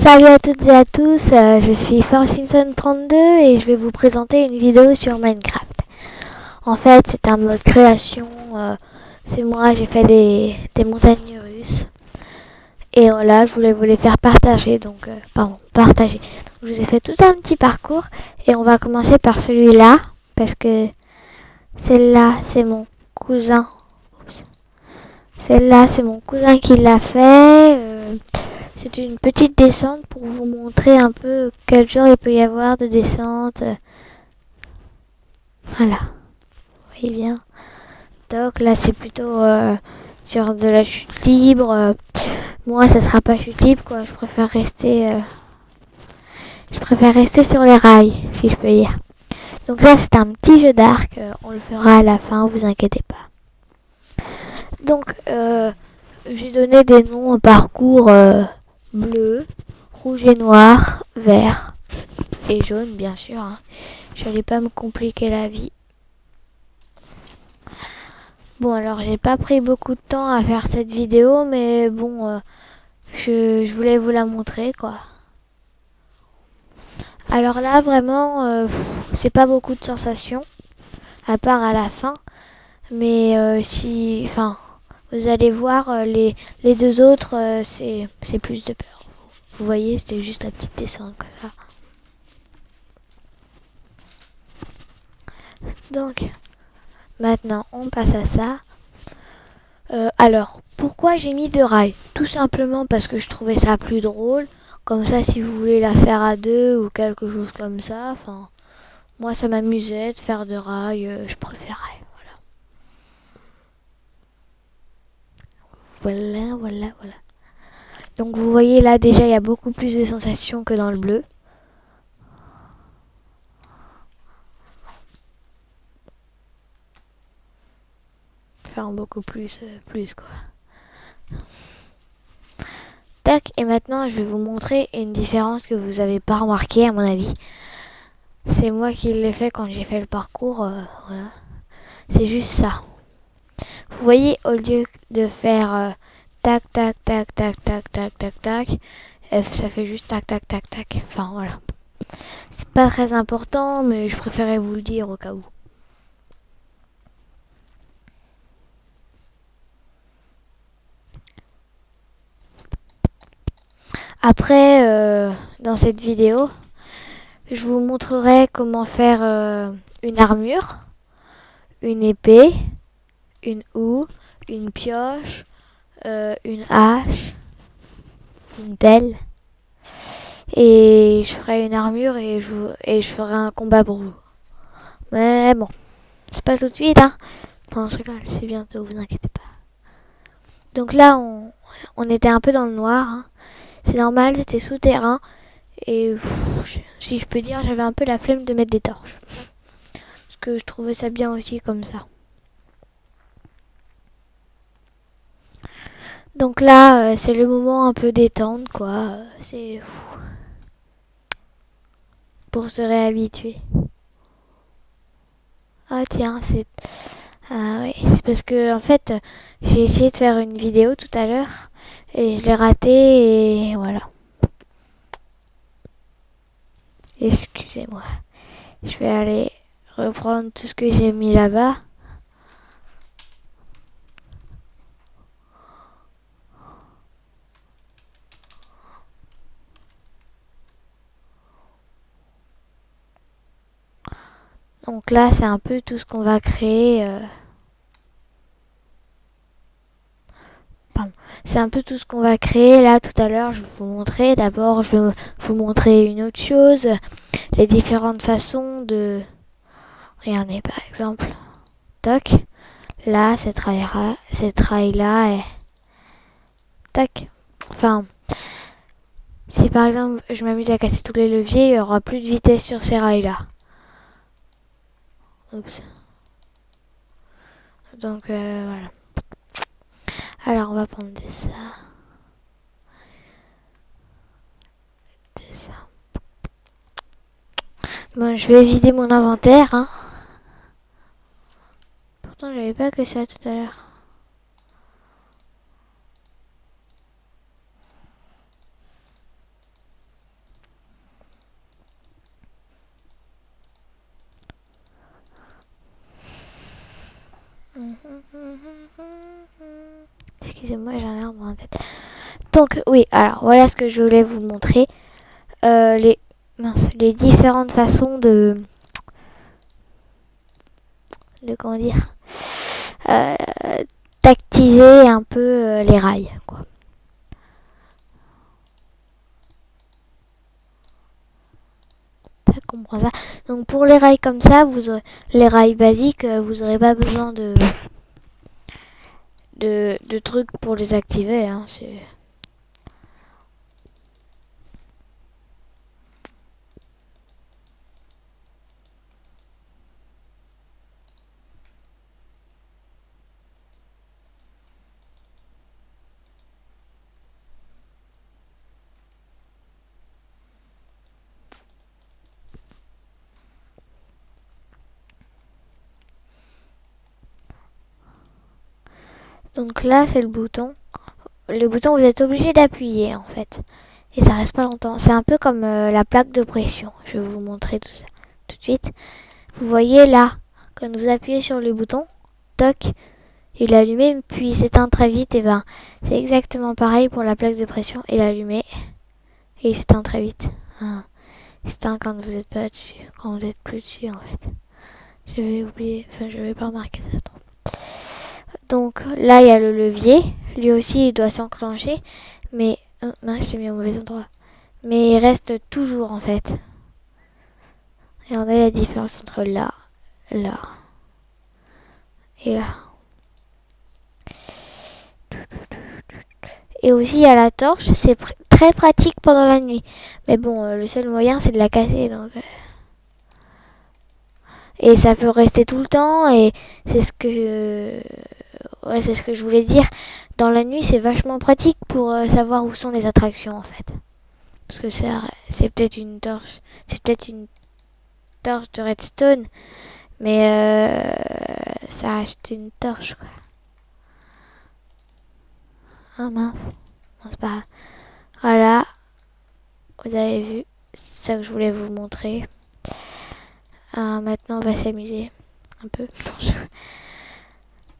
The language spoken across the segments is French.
Salut à toutes et à tous, je suis ForSimpson32 et je vais vous présenter une vidéo sur Minecraft. En fait, c'est un mode création, c'est moi, j'ai fait des montagnes russes. Et voilà, je voulais vous les faire partager, partager. Donc, je vous ai fait tout un petit parcours et on va commencer par celui-là, parce que celle-là, c'est mon cousin. Oups. Celle-là, c'est mon cousin qui l'a fait. C'est une petite descente pour vous montrer un peu quel genre il peut y avoir de descente. Voilà, vous voyez bien. Donc là, c'est plutôt sur de la chute libre. Moi, ça sera pas chute libre, quoi. Je préfère rester sur les rails, si je peux dire. Donc ça, c'est un petit jeu d'arc. On le fera à la fin, vous inquiétez pas. Donc, j'ai donné des noms au parcours bleu, rouge et noir, vert et jaune, bien sûr. Hein. J'allais pas me compliquer la vie. Bon, alors j'ai pas pris beaucoup de temps à faire cette vidéo, mais bon, je voulais vous la montrer, quoi. Alors là, vraiment, c'est pas beaucoup de sensations, à part à la fin. Mais vous allez voir, les deux autres, c'est plus de peur. Vous voyez, c'était juste la petite descente, comme ça. Donc, maintenant, on passe à ça. Alors, pourquoi j'ai mis 2 rails? Tout simplement parce que je trouvais ça plus drôle. Comme ça, si vous voulez la faire à 2 ou quelque chose comme ça. Enfin, moi, ça m'amusait de faire 2 rails. Je préférais. Voilà. Donc, vous voyez là, déjà, il y a beaucoup plus de sensations que dans le bleu. Enfin, beaucoup plus, quoi. Tac, et maintenant, je vais vous montrer une différence que vous n'avez pas remarqué, à mon avis. C'est moi qui l'ai fait quand j'ai fait le parcours. Voilà. C'est juste ça. Vous voyez, au lieu de faire tac, tac, tac, tac, tac, tac, tac, tac, ça fait juste tac, tac, tac, tac. Enfin, voilà. C'est pas très important, mais je préférais vous le dire au cas où. Après, dans cette vidéo, je vous montrerai comment faire une armure, une épée, une houe, une pioche, une hache, une pelle. Et je ferai une armure et je ferai un combat pour vous. Mais bon, c'est pas tout de suite, hein. Non, je rigole, c'est bientôt, vous inquiétez pas. Donc là, on était un peu dans le noir. Hein. C'est normal, c'était souterrain. Et si je peux dire, j'avais un peu la flemme de mettre des torches. Parce que je trouvais ça bien aussi comme ça. Donc là, c'est le moment un peu détente, quoi. C'est pour se réhabituer. Ah tiens, c'est parce que en fait, j'ai essayé de faire une vidéo tout à l'heure et je l'ai ratée et voilà. Excusez-moi. Je vais aller reprendre tout ce que j'ai mis là-bas. Donc là, c'est un peu tout ce qu'on va créer. C'est un peu tout ce qu'on va créer là tout à l'heure. Je vais vous montrer. D'abord, je vais vous montrer une autre chose. Les différentes façons de... Regardez par exemple. Toc. Là, cette rail-là est... Tac. Enfin, si par exemple je m'amuse à casser tous les leviers, il n'y aura plus de vitesse sur ces rails-là. Oups. Donc voilà. Alors on va prendre de ça. De ça. Bon, je vais vider mon inventaire. Hein. Pourtant, j'avais pas que ça tout à l'heure. Excusez-moi, j'en ai un dans la tête. Donc oui, alors voilà ce que je voulais vous montrer. Les différentes façons de comment dire, euh, d'activer un peu les rails, quoi. Ça comprend ça. Donc pour les rails comme ça, les rails basiques, vous n'aurez pas besoin de trucs pour les activer. Hein, donc là, c'est le bouton. Le bouton, vous êtes obligé d'appuyer en fait. Et ça reste pas longtemps. C'est un peu comme la plaque de pression. Je vais vous montrer tout ça tout de suite. Vous voyez là, quand vous appuyez sur le bouton, toc, il est allumé, puis il s'éteint très vite. Et ben, c'est exactement pareil pour la plaque de pression. Il est allumé et il s'éteint très vite. Hein. Il s'éteint quand vous n'êtes pas dessus, quand vous n'êtes plus dessus en fait. J'avais oublié, enfin je n'avais pas remarqué ça trop. Donc là, il y a le levier. Lui aussi, il doit s'enclencher. Mais, mince, je l'ai mis au mauvais endroit. Mais il reste toujours en fait. Regardez la différence entre là, là et là. Et aussi, il y a la torche. C'est très pratique pendant la nuit. Mais bon, le seul moyen, c'est de la casser. Donc, et ça peut rester tout le temps. Et c'est ce que... ouais, c'est ce que je voulais dire. Dans la nuit, c'est vachement pratique pour savoir où sont les attractions, en fait. Parce que c'est peut-être une torche. C'est peut-être une torche de redstone. Mais ça reste une torche, quoi. Ah mince. Bon, c'est pas grave. Voilà. Vous avez vu. C'est ça que je voulais vous montrer. Maintenant, on va s'amuser un peu. De toute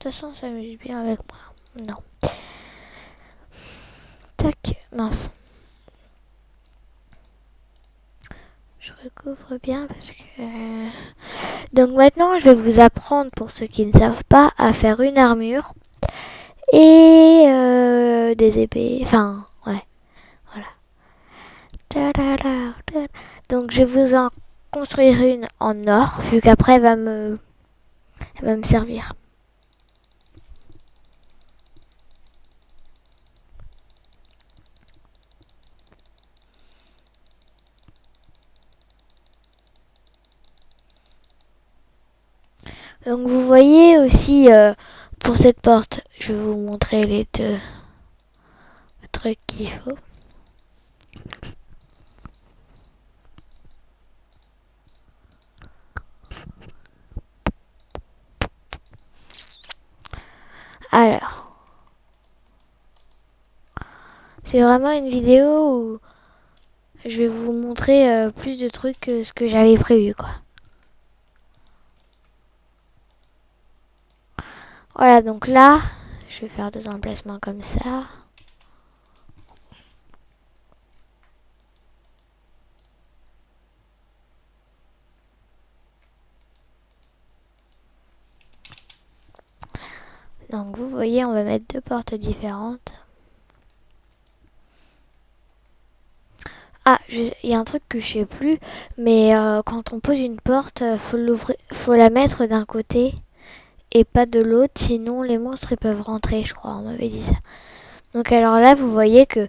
façon, on s'amuse bien avec moi. Non. Tac. Mince. Je recouvre bien parce que... Donc maintenant, je vais vous apprendre, pour ceux qui ne savent pas, à faire une armure. Et des épées. Enfin, ouais. Voilà. Donc je vais vous en construire une en or, vu qu'après elle va me servir. Donc vous voyez aussi pour cette porte, je vais vous montrer les deux trucs qu'il faut. Alors, c'est vraiment une vidéo où je vais vous montrer plus de trucs que ce que j'avais prévu, quoi. Voilà, donc là, je vais faire deux emplacements comme ça. Donc vous voyez, on va mettre deux portes différentes. Ah, il y a un truc que je sais plus, mais quand on pose une porte, faut la mettre d'un côté et pas de l'autre, sinon les monstres ils peuvent rentrer, je crois, on m'avait dit ça. Donc alors là, vous voyez que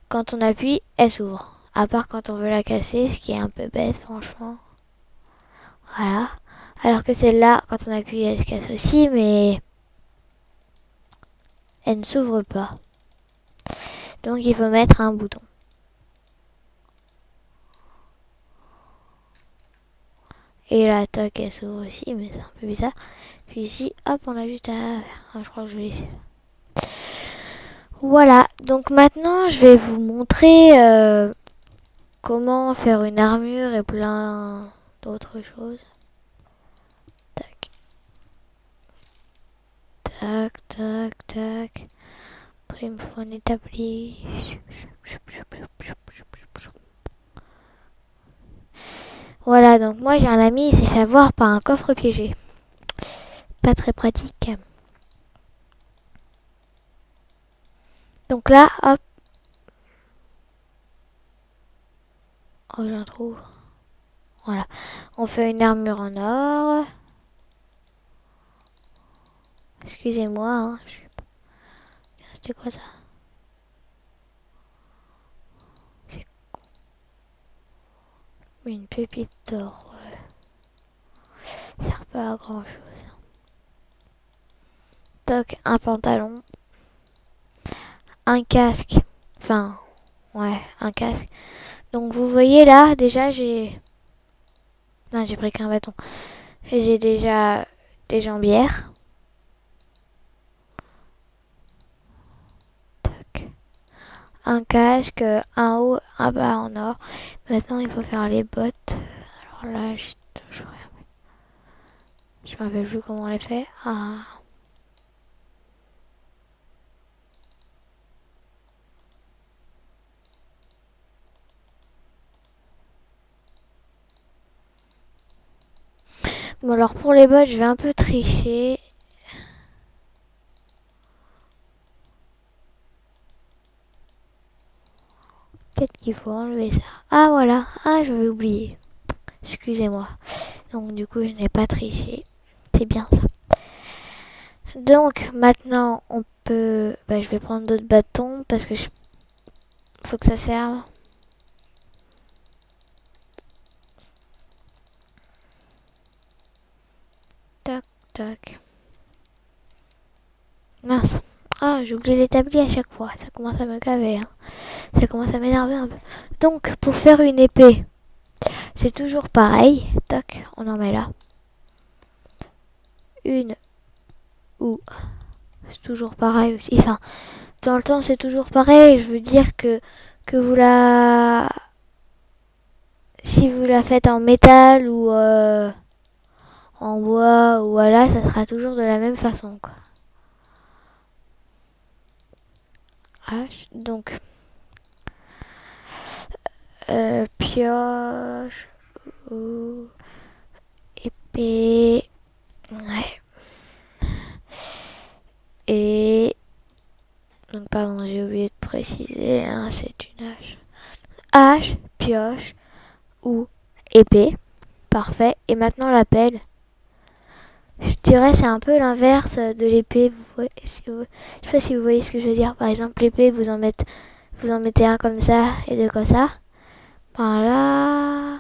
quand on appuie, elle s'ouvre. À part quand on veut la casser, ce qui est un peu bête, franchement. Voilà. Alors que celle-là, quand on appuie, elle se casse aussi, mais elle ne s'ouvre pas. Donc il faut mettre un bouton. Et la toque, elle s'ouvre aussi, mais c'est un peu bizarre. Puis ici, hop, on a juste à... Ah, je crois que je vais laisser ça. Voilà, donc maintenant, je vais vous montrer comment faire une armure et plein d'autres choses. Tac. tac, tac, tac. Après, il me faut un établi. Voilà, donc moi j'ai un ami, il s'est fait avoir par un coffre piégé. Pas très pratique. Donc là, hop. Oh, j'ai un trou. Voilà. On fait une armure en or. Excusez-moi, hein. Tiens, c'était quoi ça? C'est une pépite d'or. Ouais. Ça sert pas à grand chose. Toc, un pantalon. Un casque. Enfin, ouais, un casque. Donc vous voyez là, déjà j'ai... Non, j'ai pris qu'un bâton. J'ai déjà des jambières. Tac. Un casque, un haut, un bas en or. Maintenant, il faut faire les bottes. Alors là, je me rappelle plus comment on les fait. Ah. Bon, alors pour les bottes, je vais un peu tricher. Peut-être qu'il faut enlever ça. Ah, voilà. Ah, je vais oublier. Excusez-moi. Donc, du coup, je n'ai pas triché. C'est bien ça. Donc, maintenant, on peut... Bah, je vais prendre d'autres bâtons parce que faut que ça serve. Tac, tac. Mince. Ah, j'oublie l'établi à chaque fois. Ça commence à me caver. Hein. Ça commence à m'énerver un peu. Donc, pour faire une épée, c'est toujours pareil. Tac, on en met là. Une ou... C'est toujours pareil aussi. Enfin, dans le temps, c'est toujours pareil. Je veux dire que vous la... Si vous la faites en métal ou en bois, ou voilà, ça sera toujours de la même façon, quoi. Donc, pioche ou épée. Ouais. Et... Donc, pardon, j'ai oublié de préciser, hein, c'est une hache. Hache, pioche ou épée. Parfait. Et maintenant, la pelle. Je dirais c'est un peu l'inverse de l'épée. Je sais pas si vous voyez ce que je veux dire. Par exemple, l'épée, vous en mettez un comme ça et deux comme ça. Par là...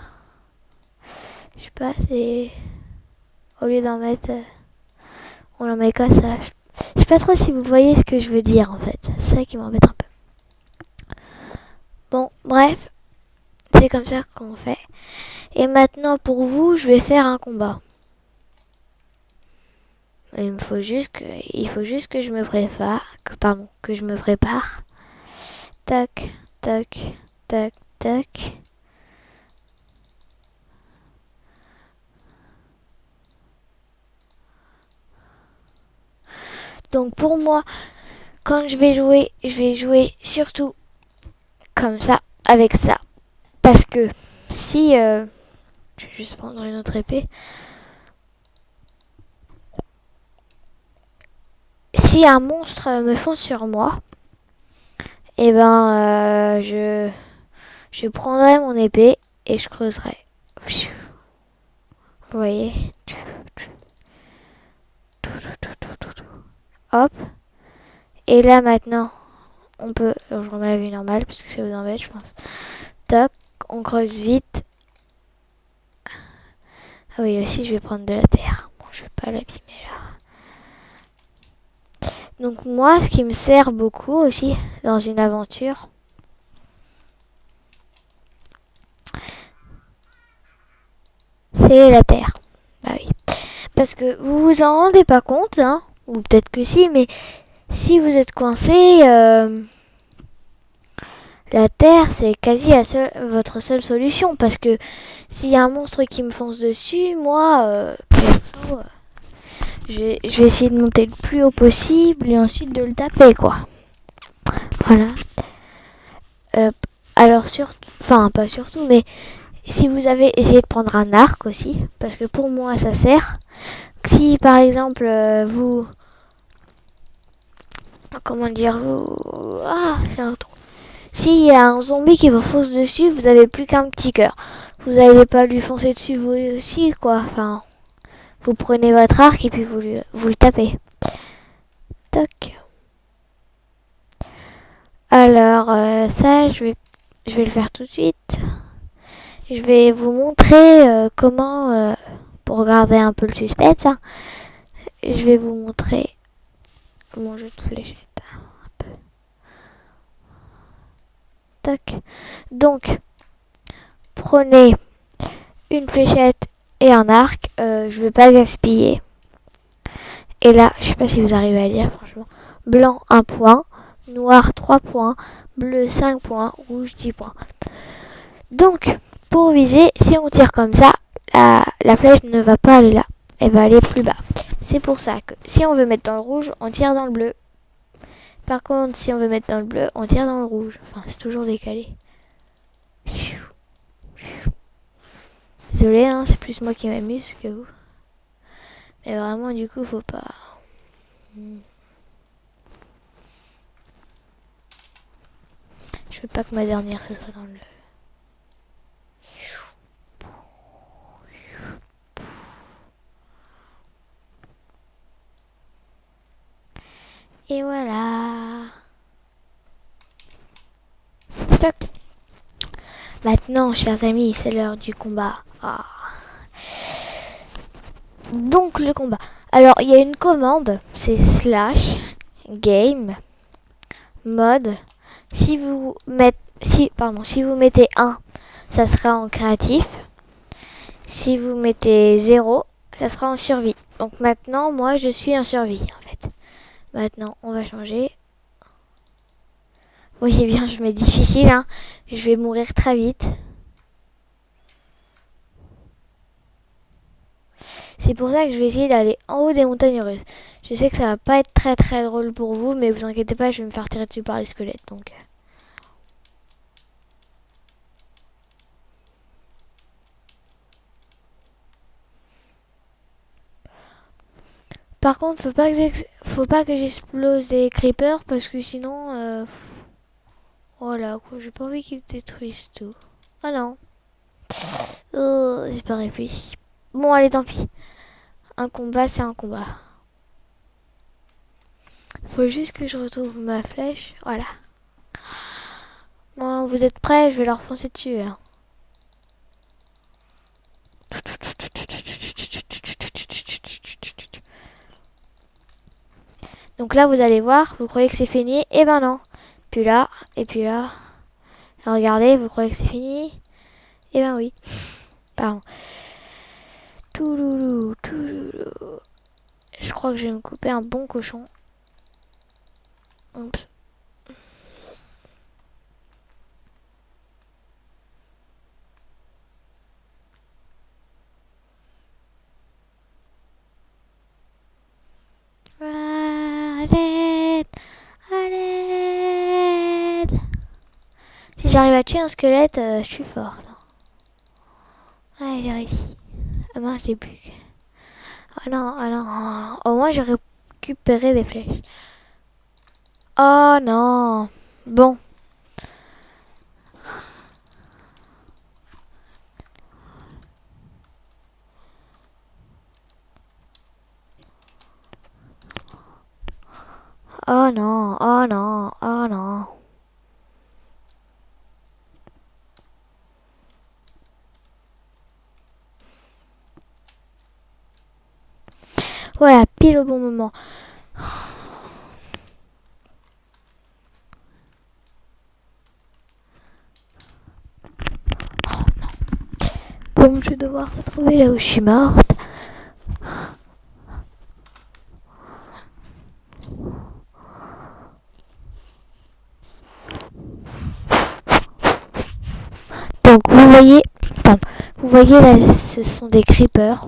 Je sais pas, c'est... Au lieu d'en mettre... on en met comme ça. Je sais pas trop si vous voyez ce que je veux dire, en fait. C'est ça qui m'embête un peu. Bon, bref. C'est comme ça qu'on fait. Et maintenant, pour vous, je vais faire un combat. Il faut juste que je me prépare. Que je me prépare. Tac, tac, tac, tac. Donc pour moi, quand je vais jouer surtout comme ça, avec ça. Parce que si... je vais juste prendre une autre épée. Si un monstre me fonce sur moi, et ben je prendrai mon épée et je creuserai. Vous voyez? Hop. Et là maintenant, on peut... Je remets la vue normale parce que ça vous embête, je pense. Toc, on creuse vite. Ah oui, aussi je vais prendre de la terre. Bon, je vais pas l'abîmer là. Donc moi, ce qui me sert beaucoup aussi dans une aventure, c'est la terre. Bah oui. Parce que vous vous en rendez pas compte, hein, ou peut-être que si, mais si vous êtes coincé, la terre c'est quasi votre seule solution. Parce que s'il y a un monstre qui me fonce dessus, moi, perso, je vais essayer de monter le plus haut possible et ensuite de le taper, quoi. Voilà. Alors surtout, enfin pas surtout, mais si vous avez essayé de prendre un arc aussi, parce que pour moi ça sert. Si par exemple comment dire, j'ai un trou. S'il y a un zombie qui vous fonce dessus, vous avez plus qu'un petit cœur. Vous n'allez pas lui foncer dessus vous aussi, quoi. Enfin, vous prenez votre arc et puis vous le tapez. Toc. Alors ça, je vais le faire tout de suite. Je vais vous montrer comment, pour garder un peu le suspense, hein, je vais vous montrer mon jeu de fléchette. Toc. Donc, prenez une fléchette et un arc. Je vais pas gaspiller. Et là, je sais pas si vous arrivez à lire, franchement. Blanc 1 point, noir 3 points, bleu 5 points, rouge 10 points. Donc, pour viser, si on tire comme ça, la flèche ne va pas aller là. Elle va aller plus bas. C'est pour ça que si on veut mettre dans le rouge, on tire dans le bleu. Par contre, si on veut mettre dans le bleu, on tire dans le rouge. Enfin, c'est toujours décalé. Désolé, hein, c'est plus moi qui m'amuse que vous. Mais vraiment, du coup, faut pas... Je veux pas que ma dernière, ce soit dans le... Et voilà. Toc. Maintenant, chers amis, c'est l'heure du combat. Donc, le combat. Alors, il y a une commande, c'est slash game mode. Si vous mettez 1, ça sera en créatif. Si vous mettez 0, ça sera en survie. Donc maintenant, moi, je suis en survie, en fait. Maintenant, on va changer. Vous voyez bien, je mets difficile, hein. Je vais mourir très vite. C'est pour ça que je vais essayer d'aller en haut des montagnes russes. Je sais que ça va pas être très très drôle pour vous, mais vous inquiétez pas, je vais me faire tirer dessus par les squelettes, donc... Par contre, faut pas que j'explose des creepers parce que sinon, voilà quoi, j'ai pas envie qu'ils me détruisent tout. Ah non, j'ai pas réfléchi. Bon, allez, tant pis. Un combat, c'est un combat. Faut juste que je retrouve ma flèche. Voilà. Bon, vous êtes prêts? Je vais leur foncer dessus. Hein. Donc là, vous allez voir, vous croyez que c'est fini? Eh ben non. Puis là, et puis là. Regardez, vous croyez que c'est fini? Eh ben oui. Pardon. Touloulou, touloulou. Je crois que je vais me couper un bon cochon. Oups. Arrête! Arrête! Si j'arrive à tuer un squelette, je suis forte. Ouais, j'ai réussi. Ah mince, j'ai plus que... Oh non, oh non. Au moins, j'ai récupéré des flèches. Oh non. Bon. Oh non, oh non, oh non. Voilà, pile au bon moment. Bon, je vais devoir retrouver là où je suis morte. Donc vous voyez là, ce sont des creepers.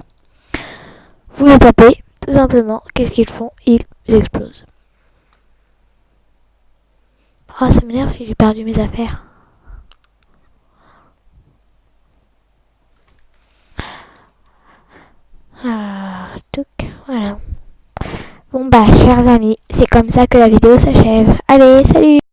Vous les tapez. tout simplement, qu'est-ce qu'ils font? Ils explosent. Oh, ça m'énerve si j'ai perdu mes affaires. Alors, voilà. Bon bah, chers amis, c'est comme ça que la vidéo s'achève. Allez, salut!